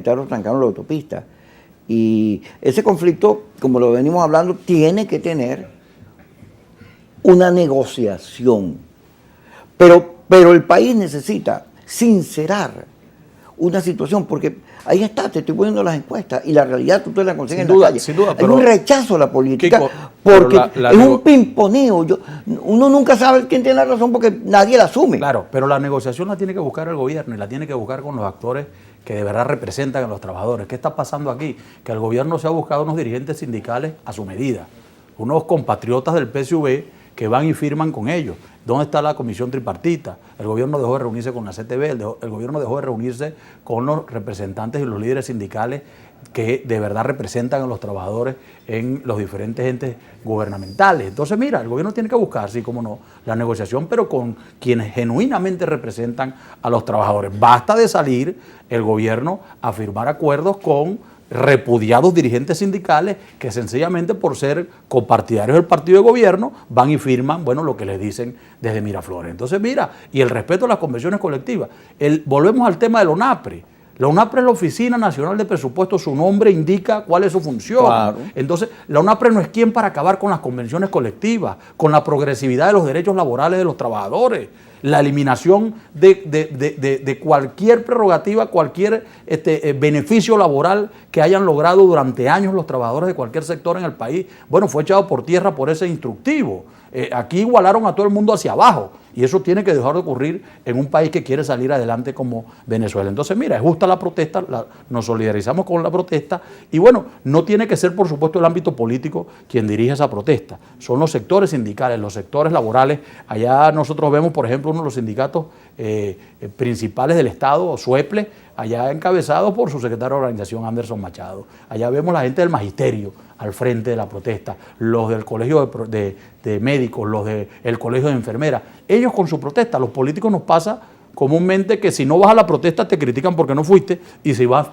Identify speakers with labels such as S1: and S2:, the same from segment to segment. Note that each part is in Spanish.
S1: militares trancaron la autopista. Y ese conflicto, como lo venimos hablando, tiene que tener una negociación. Pero el país necesita sincerar una situación, porque ahí está, te estoy poniendo las encuestas, y la realidad tú te la consigues en la calle.
S2: Sin duda,
S1: hay un rechazo a la política,
S2: Kiko,
S1: porque es un pimponeo. Uno nunca sabe quién tiene la razón porque nadie la asume.
S2: Claro, pero la negociación la tiene que buscar el gobierno y la tiene que buscar con los actores que de verdad representan a los trabajadores. ¿Qué está pasando aquí? Que el gobierno se ha buscado unos dirigentes sindicales a su medida, unos compatriotas del PSV que van y firman con ellos. ¿Dónde está la comisión tripartita? El gobierno dejó de reunirse con la CTB, el gobierno dejó de reunirse con los representantes y los líderes sindicales que de verdad representan a los trabajadores en los diferentes entes gubernamentales. Entonces, mira, el gobierno tiene que buscar, sí, como no, la negociación, pero con quienes genuinamente representan a los trabajadores. Basta de salir el gobierno a firmar acuerdos con repudiados dirigentes sindicales que sencillamente por ser copartidarios del partido de gobierno van y firman, bueno, lo que les dicen desde Miraflores. Entonces, mira, y el respeto a las convenciones colectivas. Volvemos al tema de la ONAPRE. La ONAPRE es la Oficina Nacional de Presupuesto, su nombre indica cuál es su función. Claro. Entonces, la ONAPRE no es quien para acabar con las convenciones colectivas, con la progresividad de los derechos laborales de los trabajadores, la eliminación de cualquier prerrogativa, cualquier beneficio laboral que hayan logrado durante años los trabajadores de cualquier sector en el país. Bueno, fue echado por tierra por ese instructivo. Aquí igualaron a todo el mundo hacia abajo y eso tiene que dejar de ocurrir en un país que quiere salir adelante como Venezuela. Entonces, mira, es justa la protesta, nos solidarizamos con la protesta y bueno, no tiene que ser por supuesto el ámbito político quien dirige esa protesta, son los sectores sindicales, los sectores laborales. Allá nosotros vemos, por ejemplo, uno de los sindicatos principales del Estado, SUEPLE, allá encabezado por su secretario de organización, Anderson Machado. Allá vemos la gente del magisterio al frente de la protesta, los del colegio de médicos, los del colegio de enfermeras. Ellos con su protesta, los políticos nos pasa comúnmente que si no vas a la protesta te critican porque no fuiste y si vas...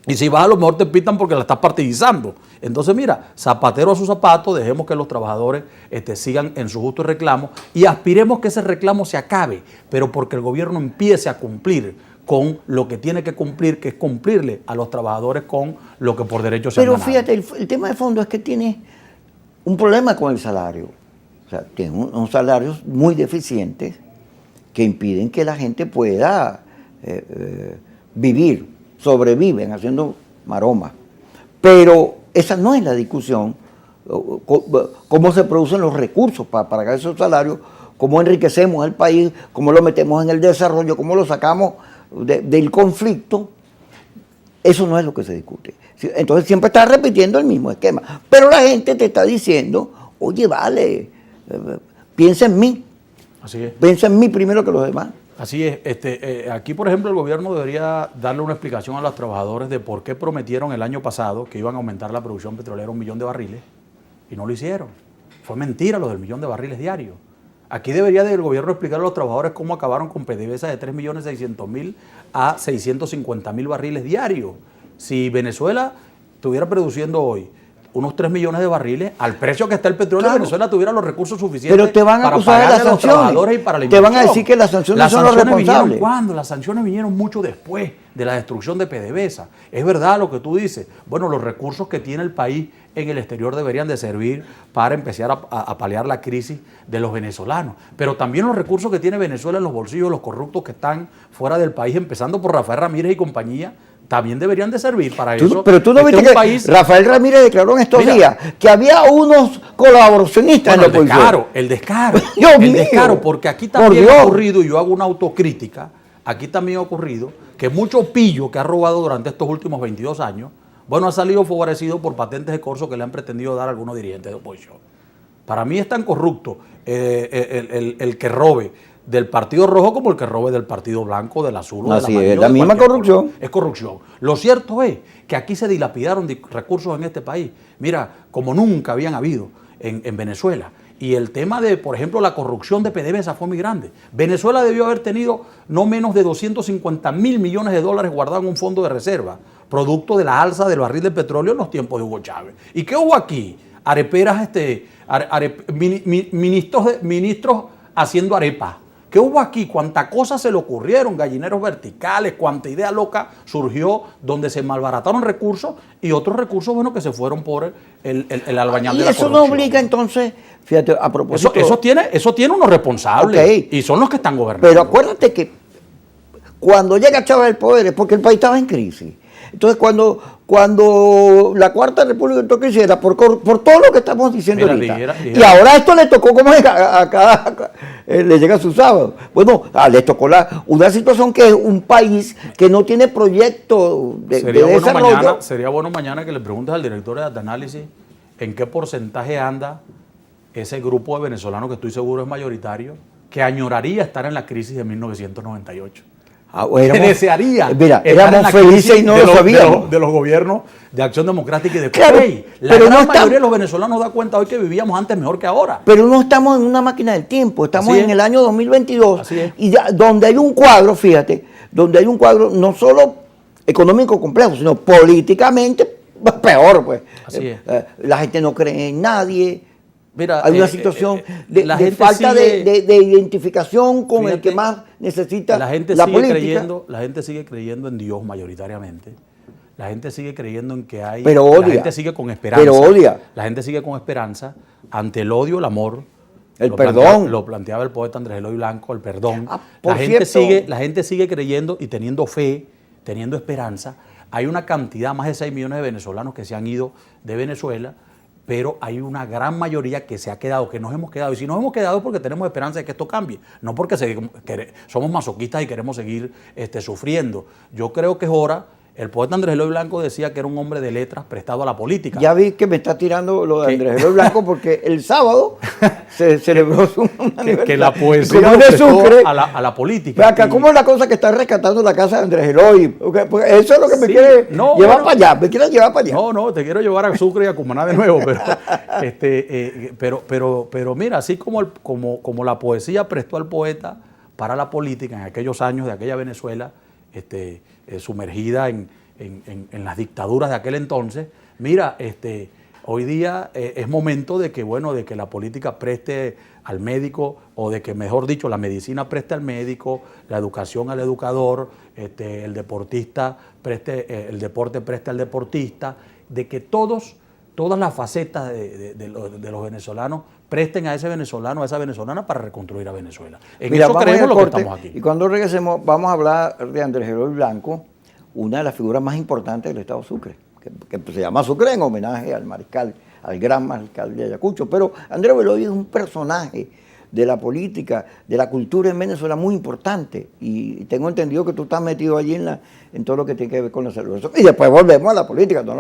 S2: Y si vas a lo mejor te pitan porque la estás partidizando. Entonces mira, zapatero a su zapato, dejemos que los trabajadores sigan en su justo reclamo y aspiremos que ese reclamo se acabe, pero porque el gobierno empiece a cumplir con lo que tiene que cumplir, que es cumplirle a los trabajadores con lo que por derecho se han ganado.
S1: Pero fíjate, el tema de fondo es que tiene un problema con el salario. O sea, tiene unos salarios muy deficientes que impiden que la gente pueda vivir, sobreviven haciendo maromas. Pero esa no es la discusión, cómo se producen los recursos para pagar esos salarios, cómo enriquecemos el país, cómo lo metemos en el desarrollo, cómo lo sacamos del conflicto. Eso no es lo que se discute. Entonces siempre está repitiendo el mismo esquema. Pero la gente te está diciendo, oye, vale, piensa en mí.
S2: Así es.
S1: Piensa en mí primero que los demás.
S2: Así es. Aquí, por ejemplo, el gobierno debería darle una explicación a los trabajadores de por qué prometieron el año pasado que iban a aumentar la producción petrolera 1 millón de barriles y no lo hicieron. Fue mentira lo del 1 millón de barriles diarios. Aquí debería el gobierno explicar a los trabajadores cómo acabaron con PDVSA de 3.600.000 a 650.000 barriles diarios. Si Venezuela estuviera produciendo hoy unos 3 millones de barriles, al precio que está el petróleo, claro, Venezuela tuviera los recursos suficientes
S1: pero te van a
S2: para
S1: acusar
S2: pagarle
S1: de las
S2: a los trabajadores y para la
S1: inversión. Te van a
S2: inversión.
S1: decir que las sanciones son los responsables.
S2: ¿Vinieron cuándo? Las sanciones vinieron mucho después de la destrucción de PDVSA. Es verdad lo que tú dices. Bueno, los recursos que tiene el país en el exterior deberían de servir para empezar a paliar la crisis de los venezolanos. Pero también los recursos que tiene Venezuela en los bolsillos de los corruptos que están fuera del país, empezando por Rafael Ramírez y compañía, también deberían de servir para eso.
S1: Pero tú no viste que Rafael Ramírez declaró en estos días que había unos colaboracionistas en la oposición.
S2: El descaro, porque aquí también ha ocurrido, y yo hago una autocrítica, aquí también ha ocurrido que mucho pillo que ha robado durante estos últimos 22 años, bueno, ha salido favorecido por patentes de corso que le han pretendido dar a algunos dirigentes de oposición. Para mí es tan corrupto el que robe del Partido Rojo como el que robe del Partido Blanco, del Azul o del amarillo.
S1: Así es, la misma corrupción.
S2: Es corrupción. Lo cierto es que aquí se dilapidaron recursos en este país, mira, como nunca habían habido en Venezuela. Y el tema de, por ejemplo, la corrupción de PDVSA fue muy grande. Venezuela debió haber tenido no menos de 250.000 millones de dólares guardados en un fondo de reserva, producto de la alza del barril de petróleo en los tiempos de Hugo Chávez. ¿Y qué hubo aquí? Areperas, ministros haciendo arepas, ¿Qué hubo aquí? ¿Cuántas cosas se le ocurrieron? Gallineros verticales, cuánta idea loca surgió donde se malbarataron recursos y otros recursos, bueno, que se fueron por el albañal de la corrupción.
S1: Y eso nos obliga entonces, fíjate, a propósito...
S2: Eso tiene unos responsables,
S1: Okay.
S2: y son los que están gobernando.
S1: Pero acuérdate que cuando llega Chávez al poder es porque el país estaba en crisis. Entonces, cuando la Cuarta República entró en crisis era por todo lo que estamos diciendo ahorita. Y ahora esto le tocó como a cada le llega su sábado. Bueno, le tocó una situación que es un país que no tiene proyecto de desarrollo.
S2: Sería bueno mañana que le preguntes al director de Data Análisis en qué porcentaje anda ese grupo de venezolanos que estoy seguro es mayoritario, que añoraría estar en la crisis de 1998. Que desearía.
S1: Mira, éramos felices y no lo sabíamos.
S2: De los gobiernos de Acción Democrática y de
S1: claro,
S2: la gran mayoría de los venezolanos da cuenta hoy que vivíamos antes mejor que ahora.
S1: Pero no estamos en una máquina del tiempo, estamos en el año 2022.
S2: Así es.
S1: Y donde hay un cuadro, fíjate, donde hay un cuadro no solo económico complejo, sino políticamente peor, pues.
S2: Así es.
S1: La gente no cree en nadie.
S2: Mira,
S1: hay una situación de falta de identificación con el que más necesita la política.
S2: La gente sigue creyendo en Dios mayoritariamente. La gente sigue creyendo en que hay...
S1: Pero odia.
S2: La gente sigue con esperanza.
S1: Pero odia.
S2: La gente sigue con esperanza ante el odio, el amor.
S1: El perdón.
S2: Lo planteaba el poeta Andrés Eloy Blanco, el perdón.
S1: La
S2: gente sigue creyendo y teniendo fe, teniendo esperanza. Hay una cantidad, más de 6 millones de venezolanos que se han ido de Venezuela, pero hay una gran mayoría que se ha quedado, que nos hemos quedado. Y si nos hemos quedado es porque tenemos esperanza de que esto cambie, no porque somos masoquistas y queremos seguir sufriendo. Yo creo que es hora. El poeta Andrés Eloy Blanco decía que era un hombre de letras prestado a la política.
S1: Ya vi que me está tirando lo de Andrés Eloy Blanco porque el sábado se celebró su aniversario.
S2: Que la poesía lo prestó a la política.
S1: Acá, ¿cómo es la cosa que está rescatando la casa de Andrés Eloy? Porque eso es lo que me quiere llevar para allá. Me quiere llevar para allá.
S2: No, te quiero llevar a Sucre y a Cumaná de nuevo. Pero mira, así como la poesía prestó al poeta para la política en aquellos años de aquella Venezuela, sumergida en las dictaduras de aquel entonces, mira, hoy día es momento de que la política preste al médico, o de que, mejor dicho, la medicina preste al médico, la educación al educador, el deportista el deporte preste al deportista, de que todas las facetas de los venezolanos presten a ese venezolano, a esa venezolana para reconstruir a Venezuela. Eso creemos lo que estamos aquí.
S1: Y cuando regresemos vamos a hablar de Andrés Eloy Blanco, una de las figuras más importantes del Estado Sucre, que se llama Sucre en homenaje al mariscal, al gran mariscal de Ayacucho. Pero Andrés Eloy es un personaje de la política, de la cultura en Venezuela muy importante. Y tengo entendido que tú estás metido allí en todo lo que tiene que ver con la salud. Y después volvemos a la política. No